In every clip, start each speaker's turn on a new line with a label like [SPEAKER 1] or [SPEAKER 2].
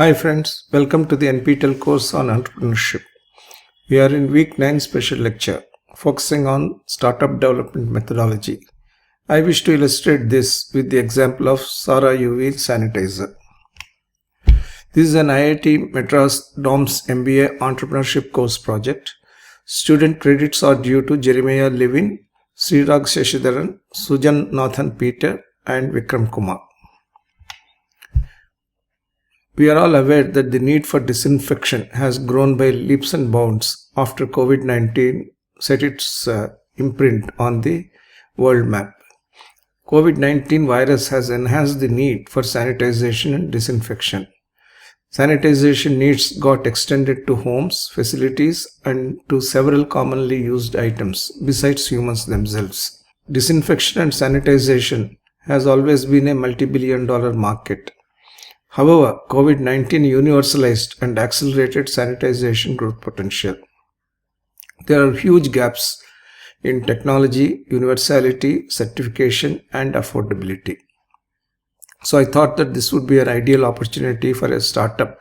[SPEAKER 1] Hi friends, welcome to the NPTEL course on entrepreneurship. We are in week 9 special lecture focusing on startup development methodology. I wish to illustrate this with the example of SARA UV sanitizer. This is an IIT Madras DOMS MBA entrepreneurship course project. Student credits are due to Jeremiah Levin, Srirag Shashidharan, Sujan Nathan Peter and Vikram Kumar. We are all aware that the need for disinfection has grown by leaps and bounds after COVID-19 set its imprint on the world map. COVID-19 virus has enhanced the need for sanitization and disinfection. Sanitization needs got extended to homes, facilities, and to several commonly used items besides humans themselves. Disinfection and sanitization has always been a multi-billion-dollar market. However, COVID-19 universalized and accelerated sanitization growth potential. There are huge gaps in technology, universality, certification, and affordability. So I thought that this would be an ideal opportunity for a startup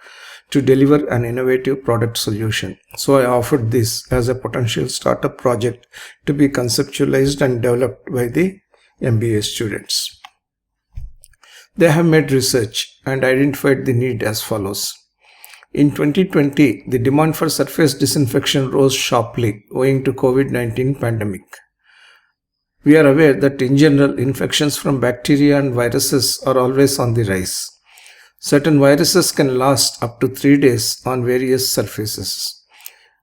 [SPEAKER 1] to deliver an innovative product solution. So I offered this as a potential startup project to be conceptualized and developed by the MBA students. They have made research and identified the need as follows. In 2020, the demand for surface disinfection rose sharply owing to COVID-19 pandemic. We are aware that in general, infections from bacteria and viruses are always on the rise. Certain viruses can last up to 3 days on various surfaces.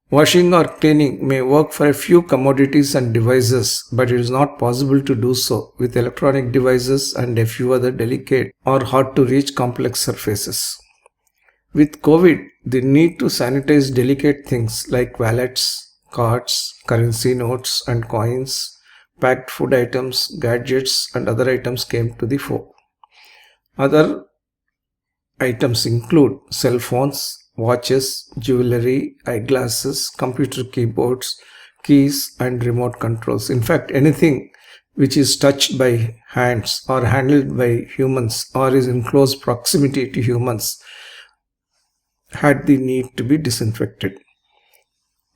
[SPEAKER 1] Washing or cleaning may work for a few commodities and devices, but it is not possible to do so with electronic devices and a few other delicate or hard to reach complex surfaces. With COVID, the need to sanitize delicate things like wallets, cards, currency notes and coins, packed food items, gadgets and other items came to the fore. Other items include cell phones, watches, jewelry, eyeglasses, computer keyboards, keys and remote controls. In fact, anything which is touched by hands or handled by humans or is in close proximity to humans had the need to be disinfected.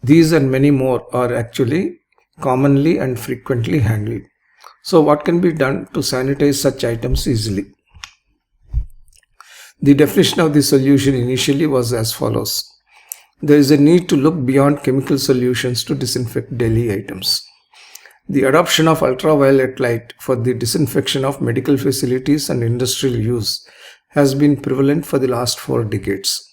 [SPEAKER 1] These and many more are actually commonly and frequently handled. So what can be done to sanitize such items easily? The definition of the solution initially was as follows. There is a need to look beyond chemical solutions to disinfect daily items. The adoption of ultraviolet light for the disinfection of medical facilities and industrial use has been prevalent for the last 4 decades.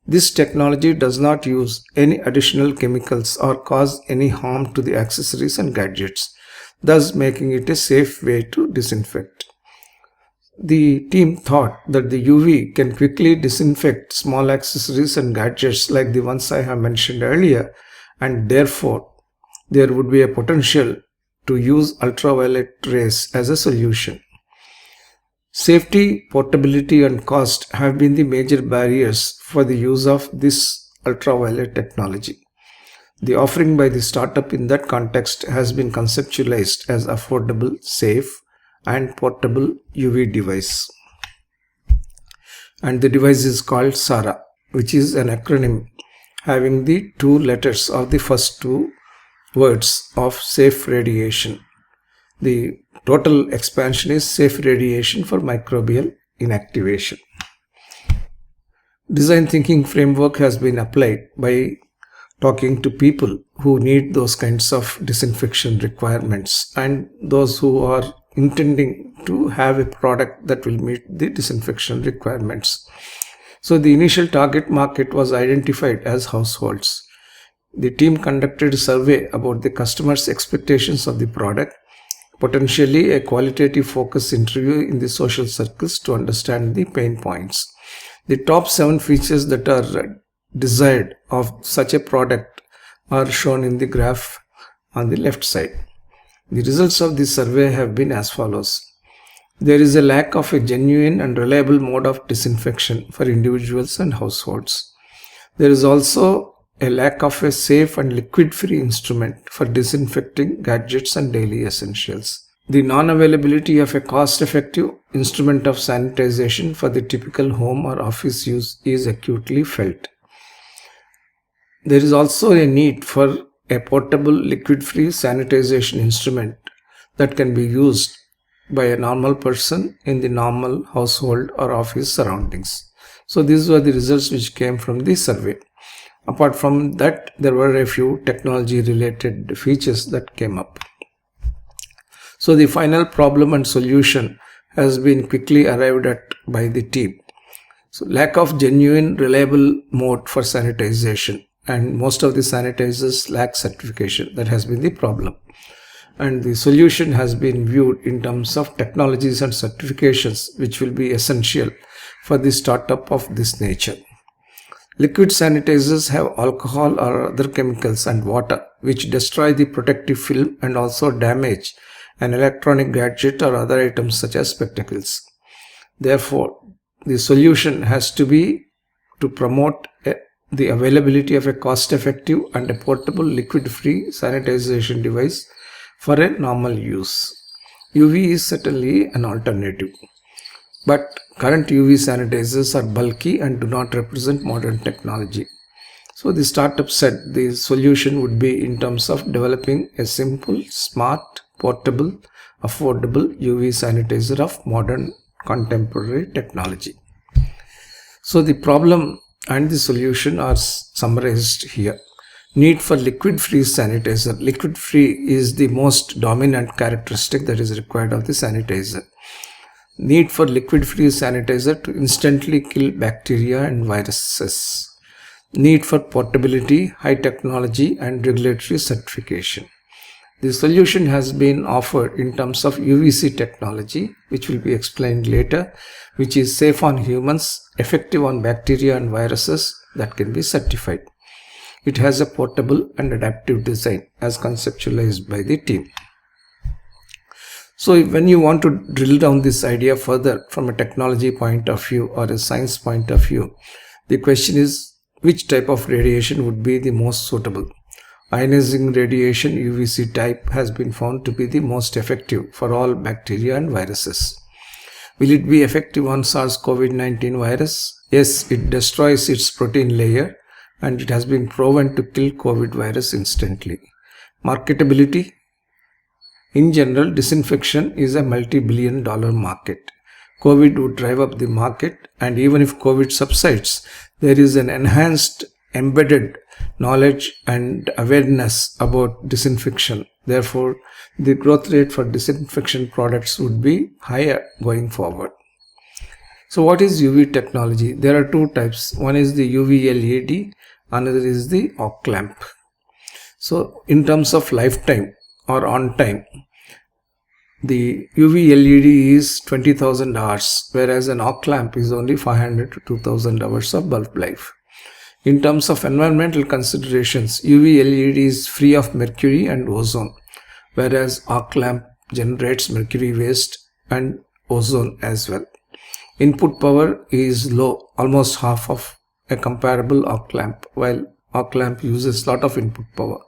[SPEAKER 1] This technology does not use any additional chemicals or cause any harm to the accessories and gadgets, thus making it a safe way to disinfect. The team thought that the UV can quickly disinfect small accessories and gadgets like the ones I have mentioned earlier, and therefore there would be a potential to use ultraviolet rays as a solution. Safety, portability and cost have been the major barriers for the use of this ultraviolet technology. The offering by the startup in that context has been conceptualized as affordable, safe and portable UV device. And the device is called SARA, which is an acronym having the 2 letters of the first 2 words of safe radiation. The total expansion is safe radiation for microbial inactivation. Design thinking framework has been applied by talking to people who need those kinds of disinfection requirements and those who are intending to have a product that will meet the disinfection requirements. So the initial target market was identified as households. The team conducted a survey about the customers' expectations of the product, potentially a qualitative focus interview in the social circles to understand the pain points. The top 7 features that are desired of such a product are shown in the graph on the left side. The results of this survey have been as follows. There is a lack of a genuine and reliable mode of disinfection for individuals and households. There is also a lack of a safe and liquid-free instrument for disinfecting gadgets and daily essentials. The non-availability of a cost-effective instrument of sanitization for the typical home or office use is acutely felt. There is also a need for a portable liquid-free sanitization instrument that can be used by a normal person in the normal household or office surroundings. So these were the results which came from the survey. Apart from that, there were a few technology related features that came up. So the final problem and solution has been quickly arrived at by the team. So lack of genuine reliable mode for sanitization, and most of the sanitizers lack certification. That has been the problem. And the solution has been viewed in terms of technologies and certifications which will be essential for the startup of this nature. Liquid sanitizers have alcohol or other chemicals and water which destroy the protective film and also damage an electronic gadget or other items such as spectacles. Therefore, the solution has to be to promote the availability of a cost-effective and a portable liquid-free sanitization device for a normal use. UV is certainly an alternative, but current UV sanitizers are bulky and do not represent modern technology. So the startup said the solution would be in terms of developing a simple, smart, portable, affordable UV sanitizer of modern contemporary technology. So the problem and the solution are summarized here. Need for liquid-free sanitizer. Liquid-free is the most dominant characteristic that is required of the sanitizer. Need for liquid-free sanitizer to instantly kill bacteria and viruses. Need for portability, high technology and regulatory certification. The solution has been offered in terms of UVC technology, which will be explained later, which is safe on humans, effective on bacteria and viruses that can be certified. It has a portable and adaptive design as conceptualized by the team. So when you want to drill down this idea further from a technology point of view or a science point of view, the question is which type of radiation would be the most suitable. Ionizing radiation UVC type has been found to be the most effective for all bacteria and viruses. Will it be effective on SARS-CoV-19 virus? Yes, it destroys its protein layer and it has been proven to kill COVID virus instantly. Marketability? In general, disinfection is a multi-billion-dollar market. COVID would drive up the market, and even if COVID subsides, there is an enhanced embedded knowledge and awareness about disinfection. Therefore, the growth rate for disinfection products would be higher going forward. So what is UV technology? There are two types. One is the UV LED, another is the arc lamp. So in terms of lifetime or on time, the UV LED is 20,000 hours, whereas an arc lamp is only 500 to 2,000 hours of bulb life. In terms of environmental considerations, UV LED is free of mercury and ozone, whereas arc lamp generates mercury waste and ozone as well. Input power is low, almost half of a comparable arc lamp, while arc lamp uses lot of input power.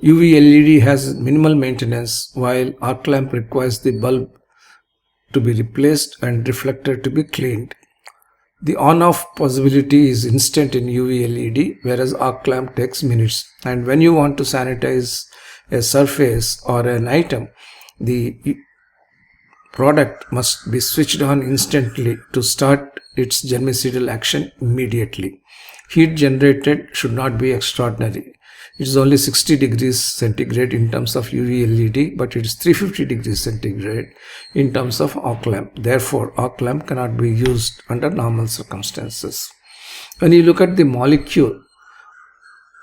[SPEAKER 1] UV LED has minimal maintenance, while arc lamp requires the bulb to be replaced and reflector to be cleaned. The on-off possibility is instant in UV LED, whereas arc lamp takes minutes. And when you want to sanitize a surface or an item, the product must be switched on instantly to start its germicidal action immediately. Heat generated should not be extraordinary. It is only 60 degrees centigrade in terms of UV LED, but it is 350 degrees centigrade in terms of arc lamp. Therefore, arc lamp cannot be used under normal circumstances. When you look at the molecule,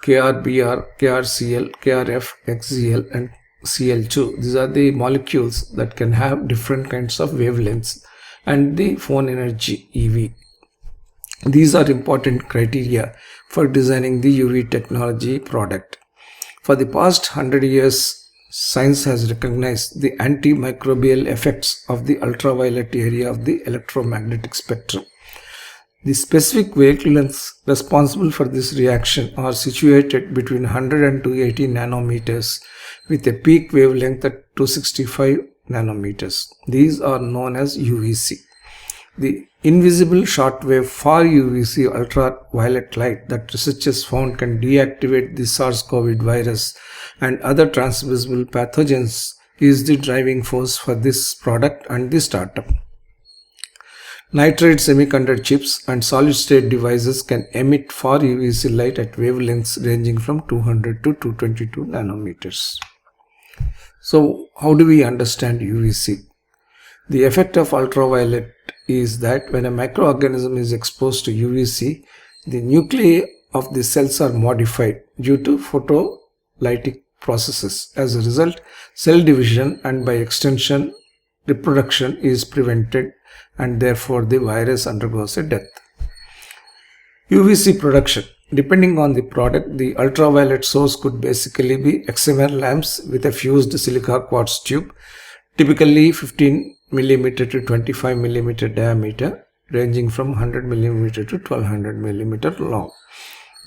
[SPEAKER 1] KRBr, KRCl, KRF, XCl and Cl2, these are the molecules that can have different kinds of wavelengths and the phone energy EV. These are important criteria for designing the UV technology product. For the past 100 years, science has recognized the antimicrobial effects of the ultraviolet area of the electromagnetic spectrum. The specific wavelengths responsible for this reaction are situated between 100 and 280 nanometers with a peak wavelength at 265 nanometers. These are known as UVC. The invisible shortwave FAR UVC ultraviolet light that researchers found can deactivate the SARS-CoV virus and other transmissible pathogens is the driving force for this product and the startup. Nitride semiconductor chips and solid-state devices can emit FAR UVC light at wavelengths ranging from 200 to 222 nanometers. So, how do we understand UVC? The effect of ultraviolet is that when a microorganism is exposed to UVC, the nuclei of the cells are modified due to photolytic processes. As a result, cell division and by extension reproduction is prevented, and therefore the virus undergoes a death. UVC production. Depending on the product, the ultraviolet source could basically be XMR lamps with a fused silica quartz tube, typically 15 mm to 25 mm diameter, ranging from 100 mm to 1200 mm long.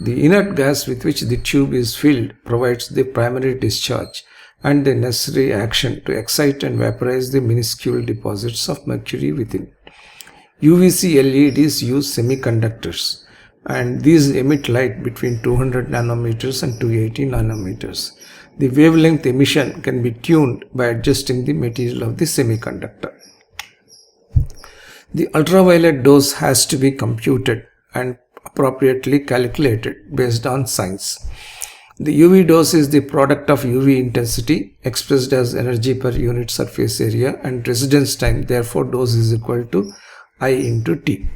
[SPEAKER 1] The inert gas with which the tube is filled provides the primary discharge and the necessary action to excite and vaporize the minuscule deposits of mercury within. UVC LEDs use semiconductors, and these emit light between 200 nanometers and 280 nanometers. The wavelength emission can be tuned by adjusting the material of the semiconductor. The ultraviolet dose has to be computed and appropriately calculated based on science. The UV dose is the product of UV intensity expressed as energy per unit surface area and residence time. Therefore, dose is equal to I into T.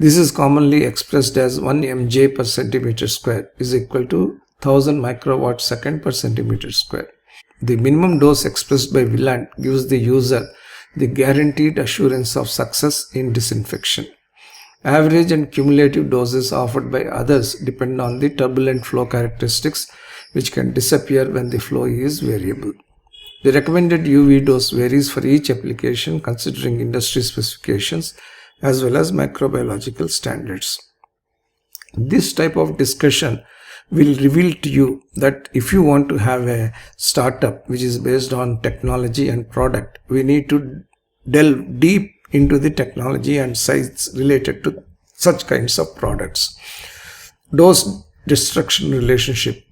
[SPEAKER 1] This is commonly expressed as 1 mJ per centimeter square is equal to 1000 microwatt second per centimeter square. The minimum dose expressed by Wieland gives the user the guaranteed assurance of success in disinfection. Average and cumulative doses offered by others depend on the turbulent flow characteristics, which can disappear when the flow is variable. The recommended UV dose varies for each application considering industry specifications as well as microbiological standards. This type of discussion will reveal to you that if you want to have a startup which is based on technology and product, we need to delve deep into the technology and science related to such kinds of products. Dose-destruction relationship.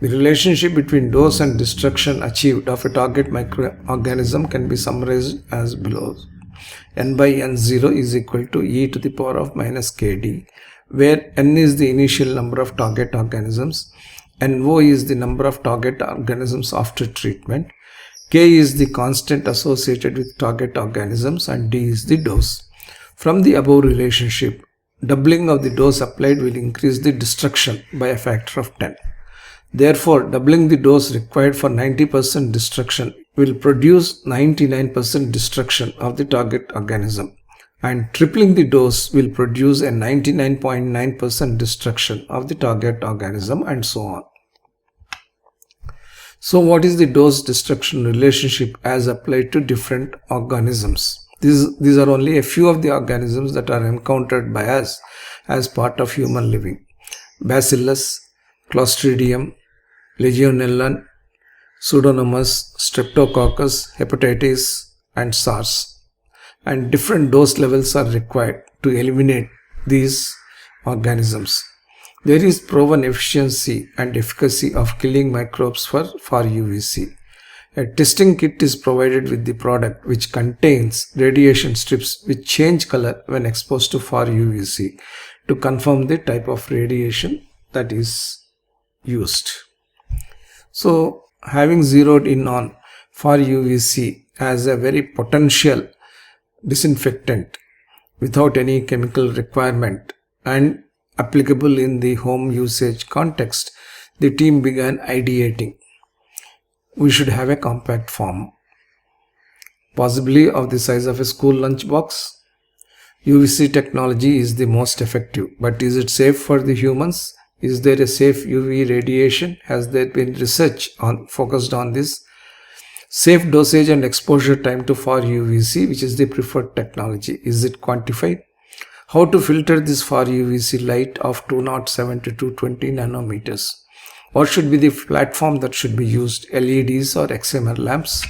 [SPEAKER 1] The relationship between dose and destruction achieved of a target microorganism can be summarized as below. N by N0 is equal to E to the power of minus Kd, where N is the initial number of target organisms, NO is the number of target organisms after treatment, K is the constant associated with target organisms, and D is the dose. From the above relationship, doubling of the dose applied will increase the destruction by a factor of 10. Therefore, doubling the dose required for 90% destruction will produce 99% destruction of the target organism, and tripling the dose will produce a 99.9% destruction of the target organism, and so on. So what is the dose destruction relationship as applied to different organisms? These are only a few of the organisms that are encountered by us as part of human living. Bacillus, Clostridium, Legionella, Pseudomonas, Streptococcus, Hepatitis, and SARS. And different dose levels are required to eliminate these organisms. There is proven efficiency and efficacy of killing microbes for ForUVc. A testing kit is provided with the product, which contains radiation strips which change color when exposed to ForUVc to confirm the type of radiation that is used. So, having zeroed in on ForUVc as a very potential disinfectant without any chemical requirement and applicable in the home usage context, the team began ideating. We should have a compact form, possibly of the size of a school lunchbox. UVC technology is the most effective, but is it safe for the humans? Is there a safe UV radiation? Has there been research focused on this? Safe dosage and exposure time to ForUVc, which is the preferred technology. Is it quantified? How to filter this ForUVc light of 207 to 220 nanometers? What should be the platform that should be used? LEDs or XMR lamps?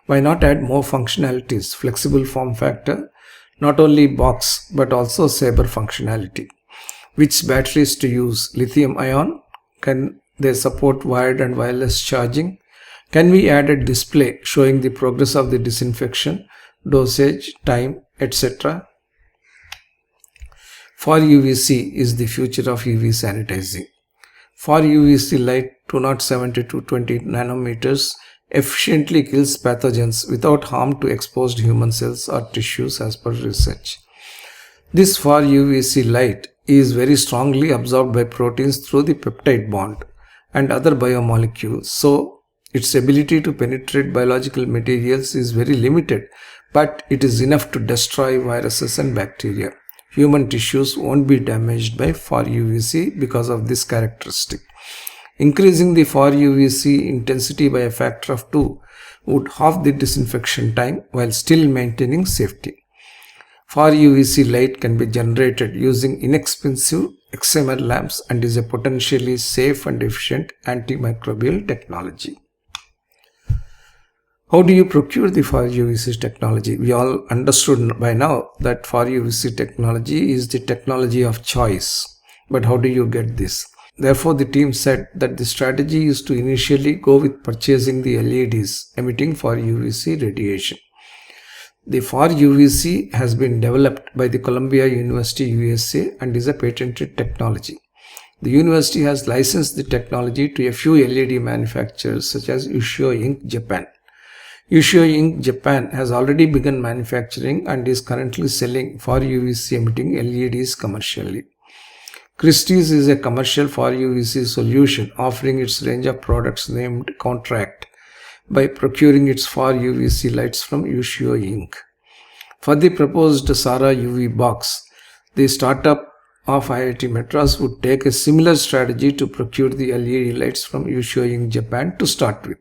[SPEAKER 1] Why not add more functionalities, flexible form factor, not only box but also saber functionality? Which batteries to use? Lithium ion? Can they support wired and wireless charging? Can we add a display showing the progress of the disinfection, dosage, time, etc.? ForUVc is the future of UV sanitizing. ForUVc light 270 to 220 nanometers efficiently kills pathogens without harm to exposed human cells or tissues as per research. This ForUVc light is very strongly absorbed by proteins through the peptide bond and other biomolecules, so its ability to penetrate biological materials is very limited, but it is enough to destroy viruses and bacteria. Human tissues won't be damaged by ForUVc because of this characteristic. Increasing the ForUVc intensity by a factor of 2 would halve the disinfection time while still maintaining safety. ForUVc light can be generated using inexpensive XMR lamps and is a potentially safe and efficient antimicrobial technology. How do you procure the ForUVc technology? We all understood by now that ForUVc technology is the technology of choice. But how do you get this? Therefore, the team said that the strategy is to initially go with purchasing the LEDs emitting ForUVc radiation. The ForUVc has been developed by the Columbia University, USA and is a patented technology. The university has licensed the technology to a few LED manufacturers such as Ushio Inc., Japan. Ushio Inc. Japan has already begun manufacturing and is currently selling ForUVc emitting LEDs commercially. Christie's is a commercial ForUVc solution offering its range of products named Contract by procuring its ForUVc lights from Ushio Inc. For the proposed SARA UV box, the startup of IIT Madras would take a similar strategy to procure the LED lights from Ushio Inc. Japan to start with.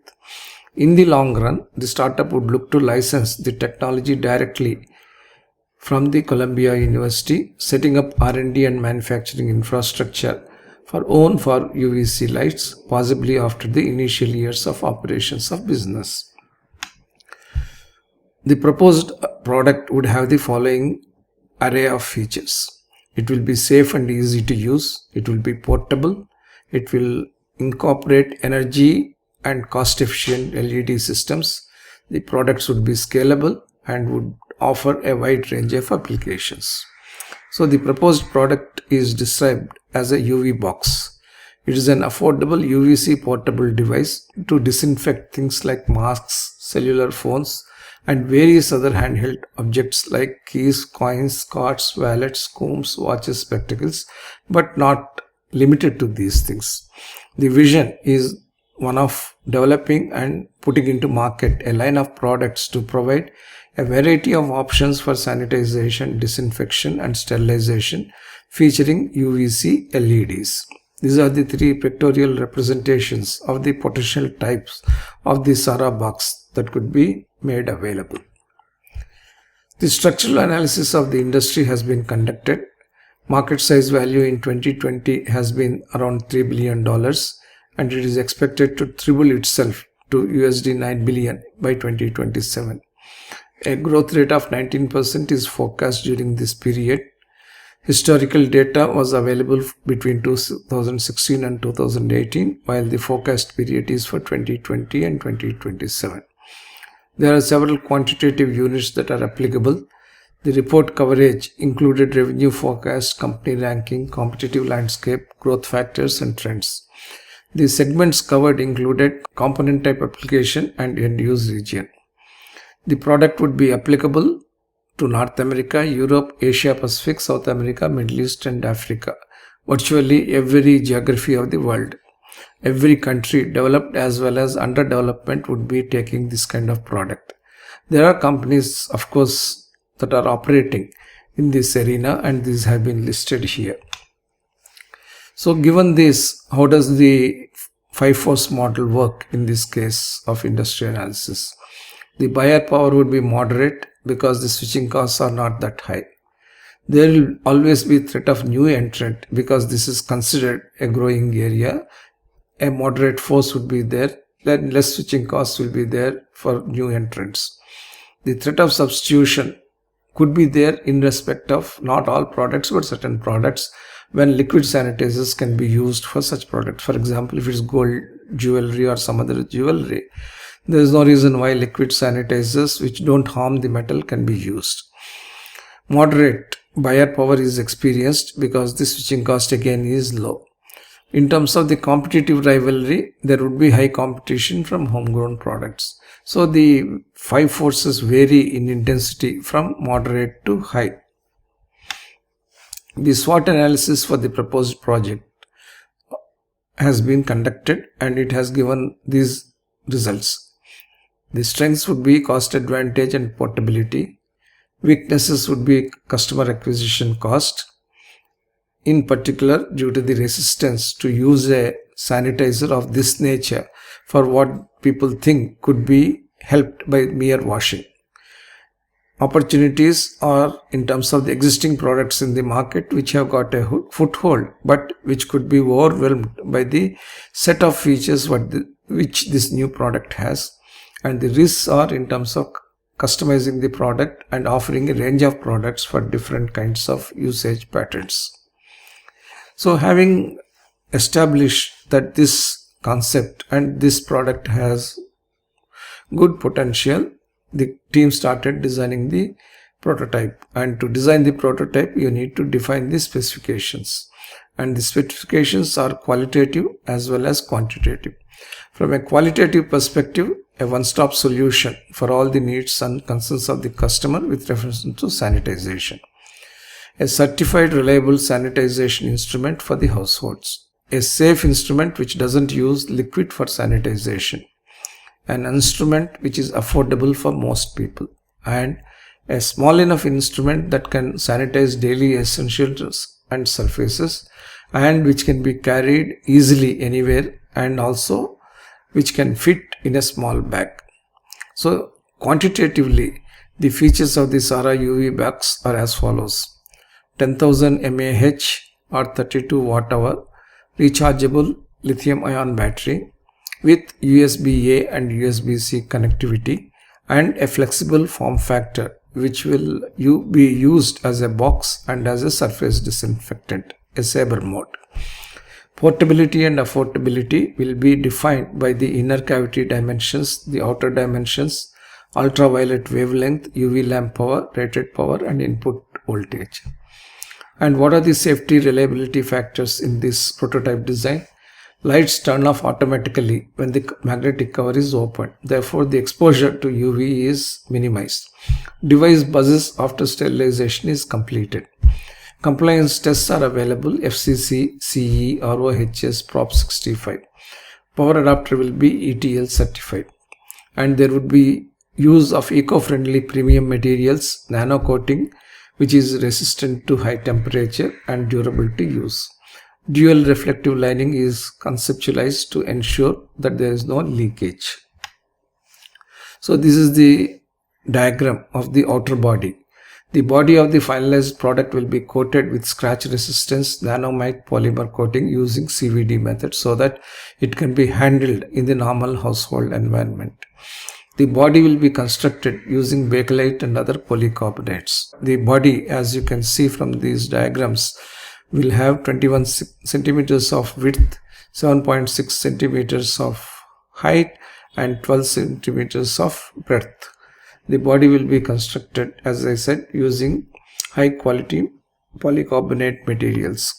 [SPEAKER 1] In the long run, the startup would look to license the technology directly from the Columbia University, setting up R&D and manufacturing infrastructure for own ForUVc lights, possibly after the initial years of operations of business. The proposed product would have the following array of features. It will be safe and easy to use. It will be portable. It will incorporate energy and cost-efficient LED systems. The products would be scalable and would offer a wide range of applications. So the proposed product is described as a UV box. It is an affordable UVC portable device to disinfect things like masks, cellular phones, and various other handheld objects like keys, coins, cards, wallets, combs, watches, spectacles, but not limited to these things. The vision is one of developing and putting into market a line of products to provide a variety of options for sanitization, disinfection and sterilization featuring UVC LEDs. These are the three pictorial representations of the potential types of the SARA box that could be made available. The structural analysis of the industry has been conducted. Market size value in 2020 has been around $3 billion. And it is expected to triple itself to $9 billion by 2027. A growth rate of 19% is forecast during this period. Historical data was available between 2016 and 2018, while the forecast period is for 2020 and 2027. There are several quantitative units that are applicable. The report coverage included revenue forecast, company ranking, competitive landscape, growth factors, and trends. The segments covered included component type application and end use region. The product would be applicable to North America, Europe, Asia Pacific, South America, Middle East and Africa, virtually every geography of the world. Every country, developed as well as under development, would be taking this kind of product. There are companies, of course, that are operating in this arena and these have been listed here. So given this, how does the 5-force model work in this case of industry analysis? The buyer power would be moderate because the switching costs are not that high. There will always be threat of new entrant because this is considered a growing area. A moderate force would be there then less switching costs will be there for new entrants. The threat of substitution could be there in respect of not all products but certain products, when liquid sanitizers can be used for such products. For example, if it's gold jewelry or some other jewelry, there is no reason why liquid sanitizers which don't harm the metal can be used. Moderate buyer power is experienced because the switching cost again is low. In terms of the competitive rivalry, there would be high competition from homegrown products. So the 5 forces vary in intensity from moderate to high. The SWOT analysis for the proposed project has been conducted and it has given these results. The strengths would be cost advantage and portability. Weaknesses would be customer acquisition cost, in particular due to the resistance to use a sanitizer of this nature for what people think could be helped by mere washing. Opportunities are in terms of the existing products in the market which have got a foothold but which could be overwhelmed by the set of features which this new product has, and the risks are in terms of customizing the product and offering a range of products for different kinds of usage patterns. So having established that this concept and this product has good potential, the team started designing the prototype, and to design the prototype you need to define the specifications, and the specifications are qualitative as well as quantitative. From a qualitative perspective, a one-stop solution for all the needs and concerns of the customer with reference to sanitization. A certified reliable sanitization instrument for the households. A safe instrument which doesn't use liquid for sanitization. An instrument which is affordable for most people. And a small enough instrument that can sanitize daily essentials and surfaces, and which can be carried easily anywhere, and also which can fit in a small bag. So quantitatively, the features of the SARA UV bags are as follows. 10,000 mAh or 32 watt-hour rechargeable lithium-ion battery with USB-A and USB-C connectivity, and a flexible form factor which will be used as a box and as a surface disinfectant, a saber mode. Portability and affordability will be defined by the inner cavity dimensions, the outer dimensions, ultraviolet wavelength, UV lamp power, rated power and input voltage. And what are the safety reliability factors in this prototype design? Lights turn off automatically when the magnetic cover is opened. Therefore, the exposure to UV is minimized. Device buzzes after sterilization is completed. Compliance tests are available: FCC, CE, RoHS, Prop 65. Power adapter will be ETL certified. And there would be use of eco-friendly premium materials, nano coating, which is resistant to high temperature and durable to use. Dual reflective lining is conceptualized to ensure that there is no leakage. So this is the diagram of the outer body. The body of the finalized product will be coated with scratch resistance nanomite polymer coating using CVD method so that it can be handled in the normal household environment. The body will be constructed using bakelite and other polycarbonates. The body, as you can see from these diagrams, will have 21 centimeters of width, 7.6 centimeters of height and 12 centimeters of breadth. The body will be constructed, as I said, using high quality polycarbonate materials.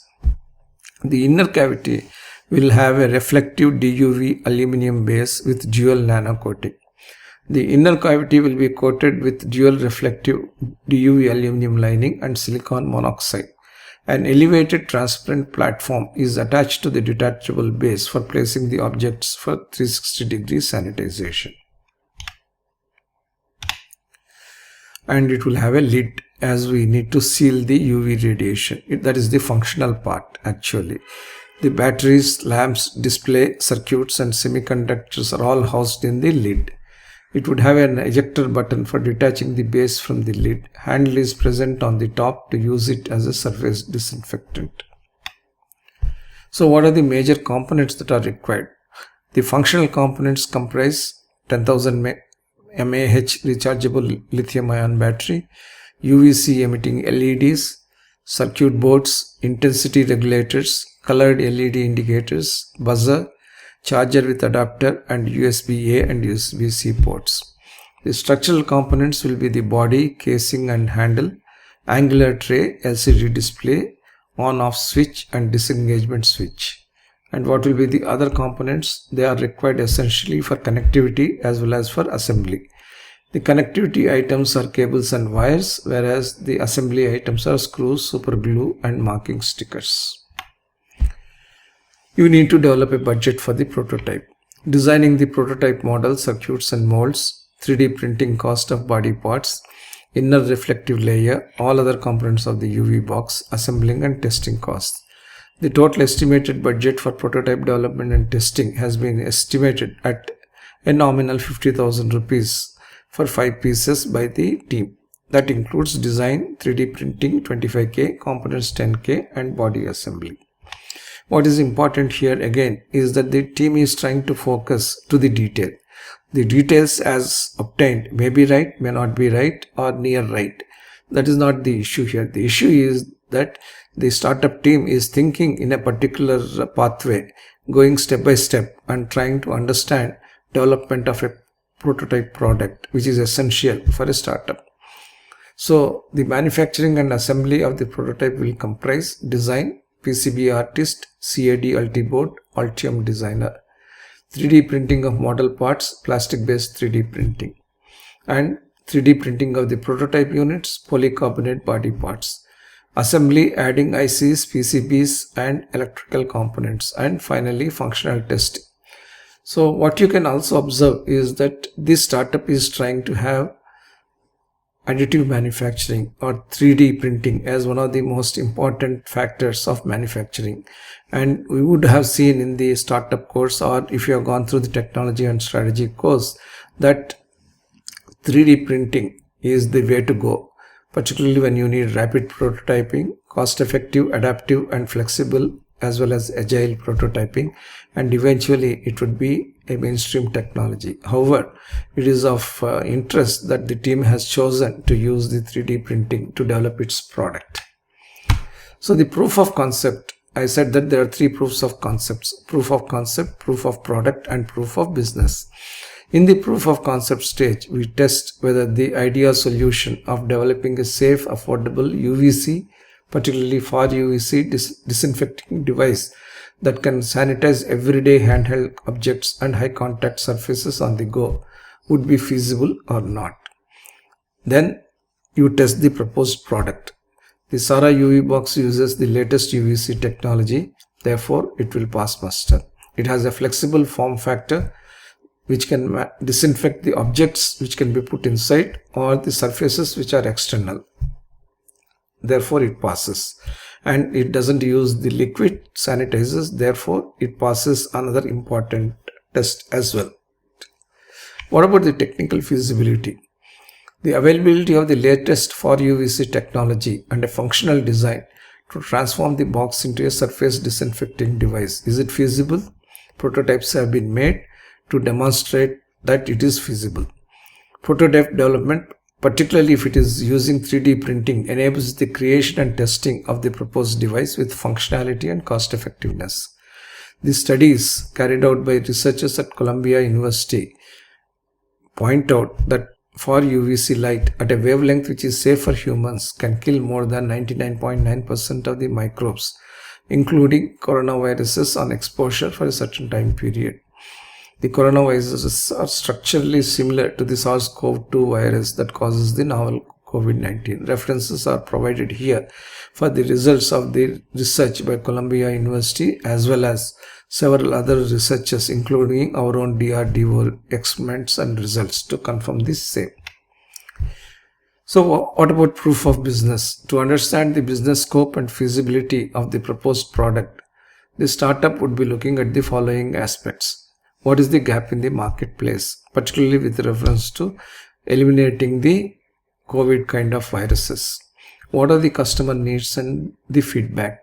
[SPEAKER 1] The inner cavity will have a reflective DUV aluminum base with dual nano coating. The inner cavity will be coated with dual reflective DUV aluminum lining and silicon monoxide. An elevated transparent platform is attached to the detachable base for placing the objects for 360-degree sanitization. And it will have a lid, as we need to seal the UV radiation. That is the functional part actually. The batteries, lamps, display, circuits and semiconductors are all housed in the lid. It would have an ejector button for detaching the base from the lid. Handle is present on the top to use it as a surface disinfectant. So what are the major components that are required? The functional components comprise 10,000 mAh rechargeable lithium-ion battery, UVC emitting LEDs, circuit boards, intensity regulators, colored LED indicators, buzzer, charger with adapter, and USB-A and USB-C ports. The structural components will be the body, casing and handle, angular tray, LCD display, on-off switch and disengagement switch. And what will be the other components? They are required essentially for connectivity as well as for assembly. The connectivity items are cables and wires, whereas the assembly items are screws, super glue and marking stickers. You need to develop a budget for the prototype. Designing the prototype model, circuits and molds, 3D printing cost of body parts, inner reflective layer, all other components of the UV box, assembling and testing costs. The total estimated budget for prototype development and testing has been estimated at a nominal 50,000 rupees for 5 pieces by the team. That includes design, 3D printing 25K, components 10K and body assembly. What is important here again is that the team is trying to focus to the detail. The details as obtained may be right, may not be right or near right. That is not the issue here. The issue is that the startup team is thinking in a particular pathway, going step by step and trying to understand development of a prototype product, which is essential for a startup. So the manufacturing and assembly of the prototype will comprise design, PCB artist, CAD Altiboard, Altium designer, 3D printing of model parts, plastic based 3D printing, and 3D printing of the prototype units, polycarbonate body parts, assembly adding ICs, PCBs and electrical components, and finally functional testing. So what you can also observe is that this startup is trying to have additive manufacturing or 3D printing as one of the most important factors of manufacturing. And we would have seen in the startup course, or if you have gone through the technology and strategy course, that 3D printing is the way to go, particularly when you need rapid prototyping, cost-effective, adaptive and flexible as well as agile prototyping, and eventually it would be a mainstream technology. However, it is of interest that the team has chosen to use the 3D printing to develop its product. So the proof of concept, I said that there are 3 proofs of concepts: proof of concept, proof of product and proof of business. In the proof of concept stage, we test whether the ideal solution of developing a safe, affordable UVC, particularly ForUVc disinfecting device that can sanitize everyday handheld objects and high contact surfaces on the go would be feasible or not. Then you test the proposed product. The SARA UV box uses the latest UVC technology, therefore it will pass muster. It has a flexible form factor which can disinfect the objects which can be put inside or the surfaces which are external. Therefore it passes. And it doesn't use the liquid sanitizers, therefore it passes another important test as well. What about the technical feasibility? The availability of the latest ForUVc technology and a functional design to transform the box into a surface disinfecting device. Is it feasible? Prototypes have been made to demonstrate that it is feasible. Prototype development, particularly if it is using 3D printing, enables the creation and testing of the proposed device with functionality and cost effectiveness. The studies carried out by researchers at Columbia University point out that ForUVc light at a wavelength which is safe for humans can kill more than 99.9% of the microbes, including coronaviruses on exposure for a certain time period. The coronaviruses are structurally similar to the SARS-CoV-2 virus that causes the novel COVID-19. References are provided here for the results of the research by Columbia University as well as several other researchers, including our own DRDO experiments and results to confirm this same. So what about proof of business? To understand the business scope and feasibility of the proposed product, the startup would be looking at the following aspects. What is the gap in the marketplace, particularly with reference to eliminating the COVID kind of viruses? What are the customer needs and the feedback?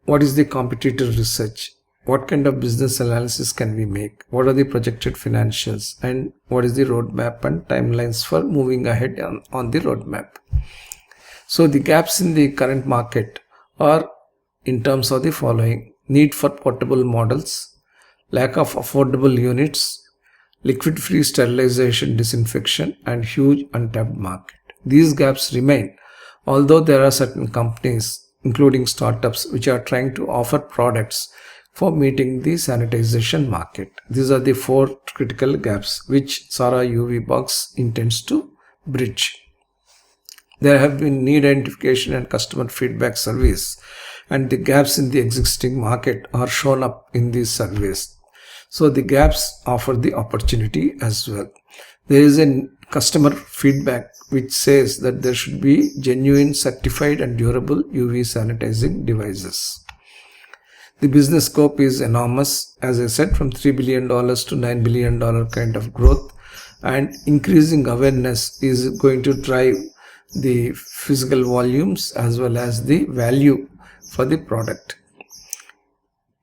[SPEAKER 1] What is the competitor research? what kind of business analysis can we make, what are the projected financials, and what is the roadmap and timelines for moving ahead on the roadmap. So the gaps in the current market are in terms of the following: need for portable models, lack of affordable units, liquid-free sterilization disinfection, and huge untapped market. These gaps remain, although there are certain companies, including startups, which are trying to offer products for meeting the sanitization market. These are the 4 critical gaps which SARA UV box intends to bridge. There have been need identification and customer feedback surveys, and the gaps in the existing market are shown up in these surveys. So the gaps offer the opportunity as well. There is a customer feedback which says that there should be genuine, certified and durable UV sanitizing devices. The business scope is enormous, as I said, from $3 billion to $9 billion kind of growth, and increasing awareness is going to drive the physical volumes as well as the value for the product.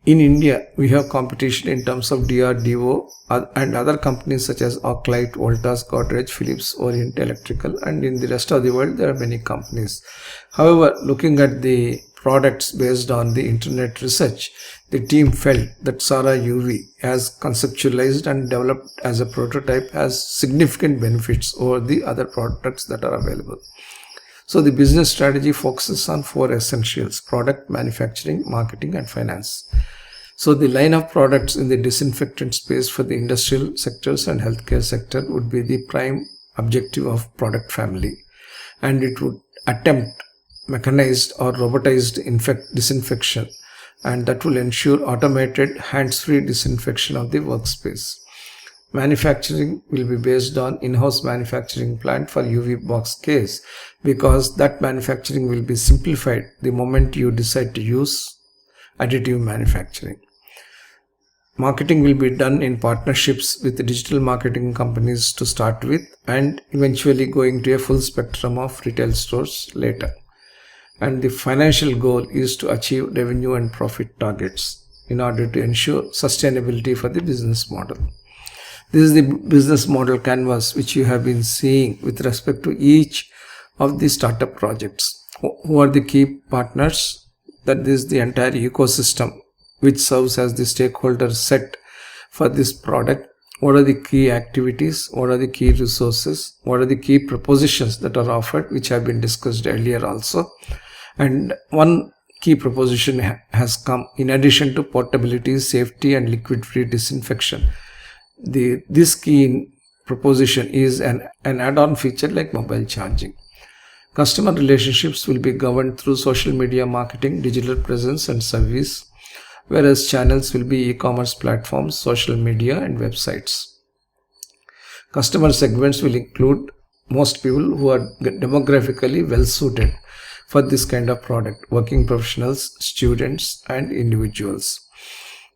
[SPEAKER 1] In India, we have competition in terms of DRDO and other companies such as Arclight, Voltas, Godrej, Philips, Orient Electrical, and in the rest of the world there are many companies. However, looking at the products based on the internet research, the team felt that SARA UV, as conceptualized and developed as a prototype, has significant benefits over the other products that are available. So the business strategy focuses on 4 essentials: product, manufacturing, marketing and finance. So the line of products in the disinfectant space for the industrial sectors and healthcare sector would be the prime objective of product family, and it would attempt mechanized or robotized disinfection, and that will ensure automated hands-free disinfection of the workspace. Manufacturing will be based on in-house manufacturing plant for UV box case, because that manufacturing will be simplified the moment you decide to use additive manufacturing. Marketing will be done in partnerships with the digital marketing companies to start with, and eventually going to a full spectrum of retail stores later. And the financial goal is to achieve revenue and profit targets in order to ensure sustainability for the business model. This is the business model canvas which you have been seeing with respect to each of the startup projects. Who are the key partners? That is the entire ecosystem which serves as the stakeholder set for this product. What are the key activities? What are the key resources? What are the key propositions that are offered, which have been discussed earlier also? And one key proposition has come in addition to portability, safety and liquid-free disinfection. This key proposition is an add-on feature like mobile charging. Customer relationships will be governed through social media marketing, digital presence and service, whereas channels will be e-commerce platforms, social media and websites. Customer segments will include most people who are demographically well suited for this kind of product: working professionals, students and individuals.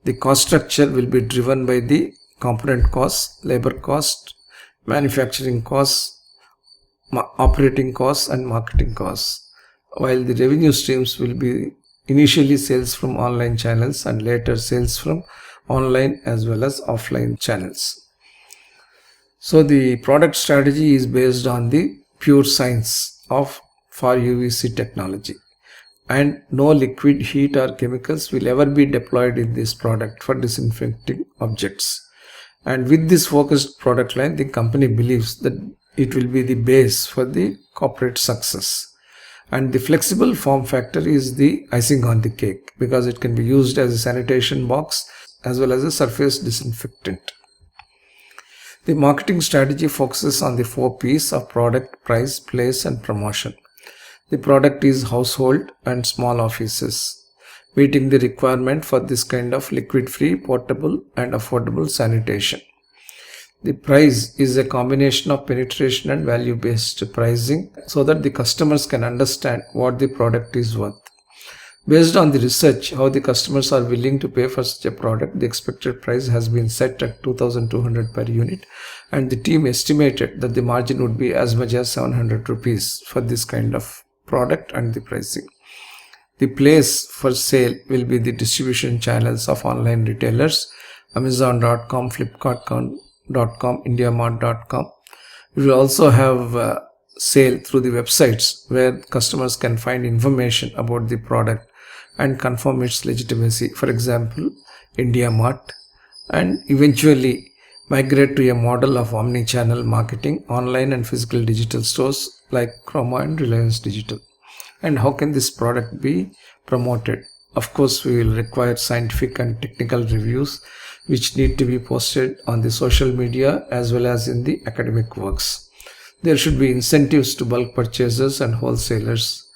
[SPEAKER 1] The cost structure will be driven by the component costs, labor cost, manufacturing costs, operating costs and marketing costs, while the revenue streams will be initially sales from online channels and later sales from online as well as offline channels. So the product strategy is based on the pure science of ForUVc technology, and no liquid, heat or chemicals will ever be deployed in this product for disinfecting objects. And with this focused product line, the company believes that it will be the base for the corporate success. And the flexible form factor is the icing on the cake, because it can be used as a sanitation box as well as a surface disinfectant. The marketing strategy focuses on the 4 P's of product, price, place and promotion. The product is household and small offices, meeting the requirement for this kind of liquid-free, portable and affordable sanitation. The price is a combination of penetration and value-based pricing, so that the customers can understand what the product is worth. Based on the research, how the customers are willing to pay for such a product, the expected price has been set at 2,200 per unit, and the team estimated that the margin would be as much as 700 rupees for this kind of product and the pricing. The place for sale will be the distribution channels of online retailers, Amazon.com, Flipkart.com, IndiaMart.com. We will also have sale through the websites where customers can find information about the product and confirm its legitimacy. For example, IndiaMart, and eventually migrate to a model of omni-channel marketing, online and physical digital stores like Chroma and Reliance Digital. And how can this product be promoted? Of course, we will require scientific and technical reviews which need to be posted on the social media as well as in the academic works. There should be incentives to bulk purchasers and wholesalers.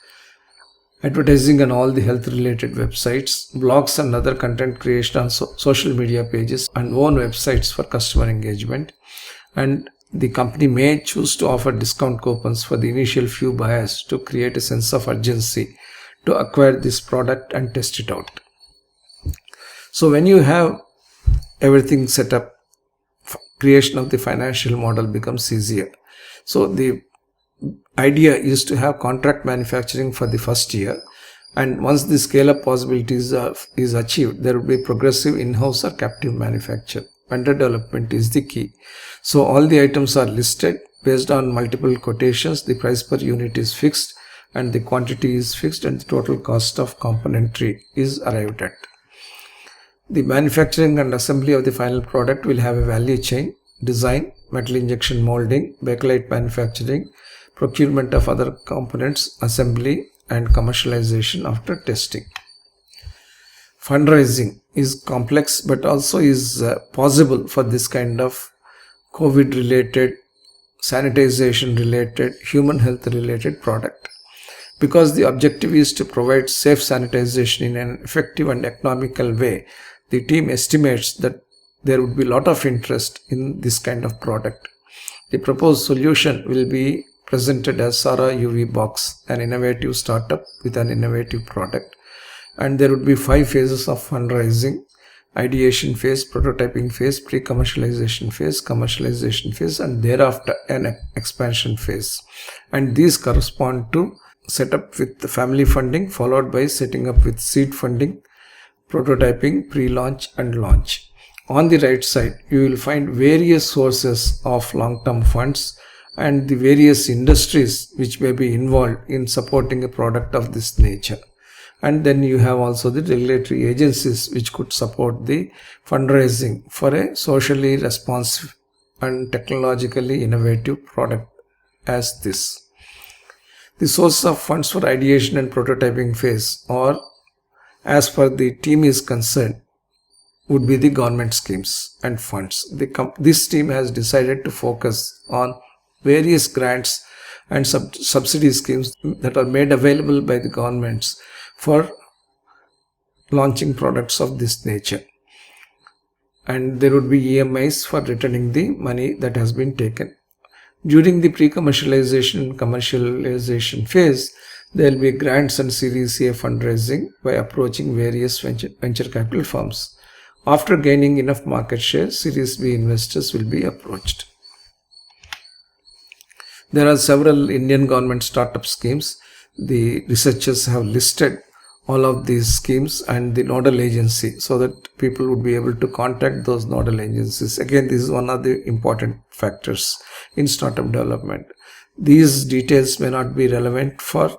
[SPEAKER 1] Advertising on all the health related websites, blogs and other content creation on social media pages and own websites for customer engagement. And the company may choose to offer discount coupons for the initial few buyers to create a sense of urgency to acquire this product and test it out. So when you have everything set up, creation of the financial model becomes easier. So the idea is to have contract manufacturing for the first year, and once the scale-up possibilities is achieved, there will be progressive in-house or captive manufacture. Vendor development is the key. So all the items are listed based on multiple quotations, the price per unit is fixed and the quantity is fixed and the total cost of componentry is arrived at. The manufacturing and assembly of the final product will have a value chain: design, metal injection molding, bakelite manufacturing, procurement of other components, assembly and commercialization after testing. Fundraising is complex but also is possible for this kind of COVID related, sanitization related, human health related product, because the objective is to provide safe sanitization in an effective and economical way. The team estimates that there would be a lot of interest in this kind of product. The proposed solution will be presented as SARA UV box, an innovative startup with an innovative product. And there would be 5 phases of fundraising: ideation phase, prototyping phase, pre-commercialization phase, commercialization phase, and thereafter an expansion phase. And these correspond to setup with the family funding, followed by setting up with seed funding, prototyping, pre-launch and launch. On the right side, you will find various sources of long-term funds and the various industries which may be involved in supporting a product of this nature. And then you have also the regulatory agencies which could support the fundraising for a socially responsive and technologically innovative product as this. The source of funds for ideation and prototyping phase, or as far the team is concerned, would be the government schemes and funds. This team has decided to focus on various grants and subsidy schemes that are made available by the governments for launching products of this nature. And there would be EMIs for returning the money that has been taken. During the pre-commercialization and commercialization phase, there will be grants and Series A fundraising by approaching various venture capital firms. After gaining enough market share, Series B investors will be approached. There are several Indian government startup schemes. The researchers have listed all of these schemes and the nodal agency so that people would be able to contact those nodal agencies. Again, this is one of the important factors in startup development. These details may not be relevant for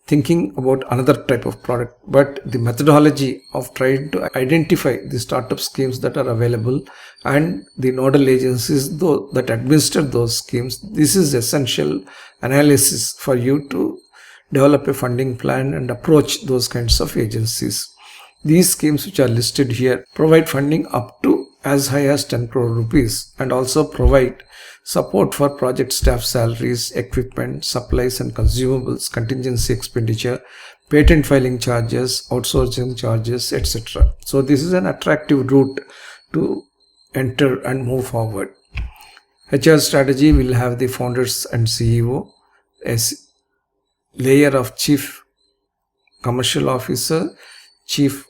[SPEAKER 1] thinking about another type of product, but the methodology of trying to identify the startup schemes that are available and the nodal agencies that administer those schemes, this is essential analysis for you to develop a funding plan and approach those kinds of agencies. These schemes which are listed here provide funding up to as high as 10 crore rupees and also provide support for project staff salaries, equipment, supplies and consumables, contingency expenditure, patent filing charges, outsourcing charges, etc. So this is an attractive route to enter and move forward. HR strategy will have the founders and CEO, as layer of Chief Commercial Officer, Chief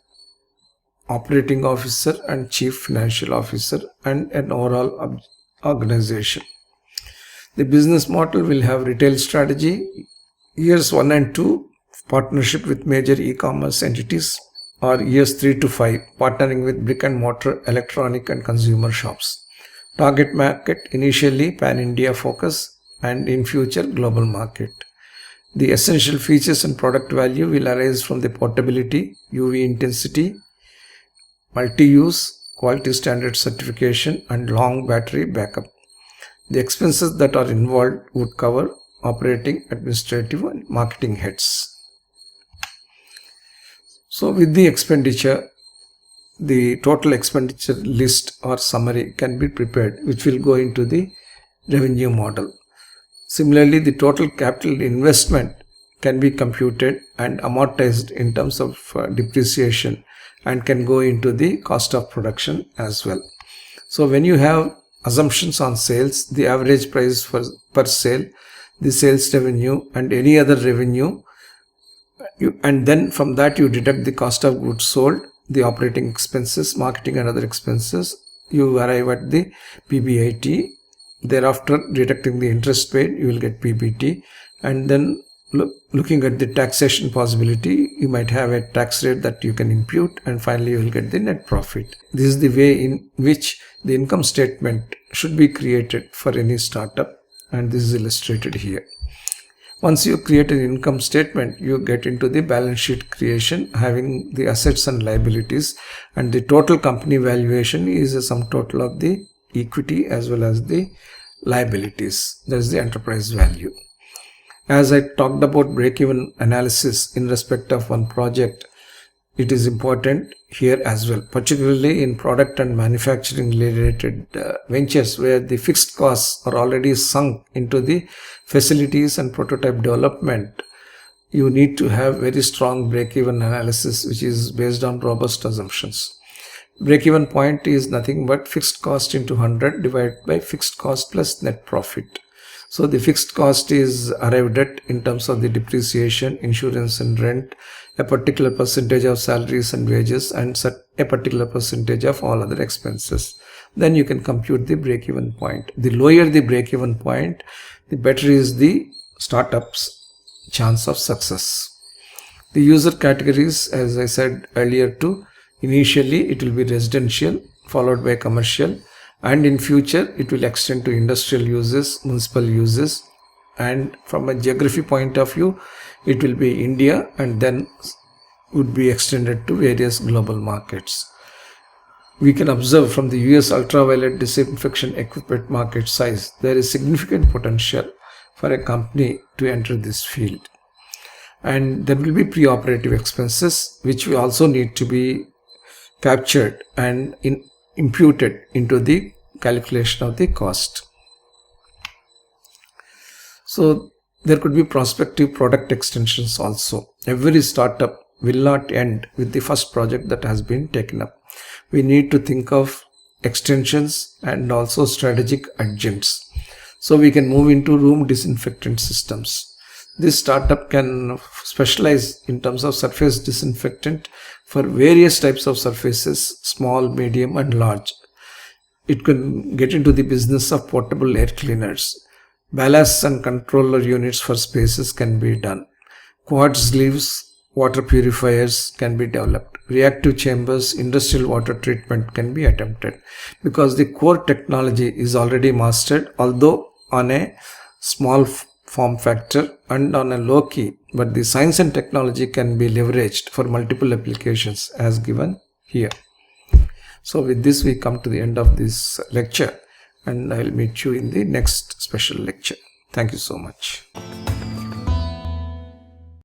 [SPEAKER 1] Operating Officer and Chief Financial Officer, and an overall organization. The business model will have retail strategy. Years 1 and 2 partnership with major e-commerce entities, or years 3 to 5, partnering with brick and mortar, electronic and consumer shops. Target market initially pan-India focus and in future global market. The essential features and product value will arise from the portability, UV intensity, multi-use, quality standard certification and long battery backup. The expenses that are involved would cover operating, administrative and marketing heads. So with the expenditure, the total expenditure list or summary can be prepared, which will go into the revenue model. Similarly, the total capital investment can be computed and amortized in terms of depreciation and can go into the cost of production as well. So when you have assumptions on sales, the average price per sale, the sales revenue and any other revenue, and then from that you deduct the cost of goods sold, the operating expenses, marketing and other expenses, you arrive at the PBIT. Thereafter, deducting the interest paid, you will get PBT, and then looking at the taxation possibility, you might have a tax rate that you can impute, and finally you will get the net profit. This is the way in which the income statement should be created for any startup, and this is illustrated here. Once you create an income statement, you get into the balance sheet creation, having the assets and liabilities, and the total company valuation is a sum total of the equity as well as the liabilities. That is the enterprise value. As I talked about break-even analysis in respect of one project, it is important here as well, particularly in product and manufacturing related ventures where the fixed costs are already sunk into the facilities and prototype development. You need to have very strong break-even analysis which is based on robust assumptions. Break-even point is nothing but fixed cost into 100 divided by fixed cost plus net profit. So the fixed cost is arrived at in terms of the depreciation, insurance and rent, a particular percentage of salaries and wages, and a particular percentage of all other expenses. Then you can compute the break-even point. The lower the break-even point, the better is the startup's chance of success. The user categories, as I said earlier too, initially it will be residential followed by commercial, and in future it will extend to industrial uses, municipal uses, and from a geography point of view it will be India and then would be extended to various global markets. We can observe from the US ultraviolet disinfection equipment market size, there is significant potential for a company to enter this field. And there will be pre-operative expenses which we also need to be captured and imputed into the calculation of the cost. So there could be prospective product extensions also. Every startup will not end with the first project that has been taken up. We need to think of extensions and also strategic adjuncts. So we can move into room disinfectant systems. This startup can specialize in terms of surface disinfectant for various types of surfaces, small, medium and large. It can get into the business of portable air cleaners. Ballasts and controller units for spaces can be done. Quartz sleeves, water purifiers can be developed. Reactive chambers, industrial water treatment can be attempted because the core technology is already mastered, although on a small form factor and on a low key, but the science and technology can be leveraged for multiple applications as given here. So with this we come to the end of this lecture, and I will meet you in the next special lecture. Thank you so much.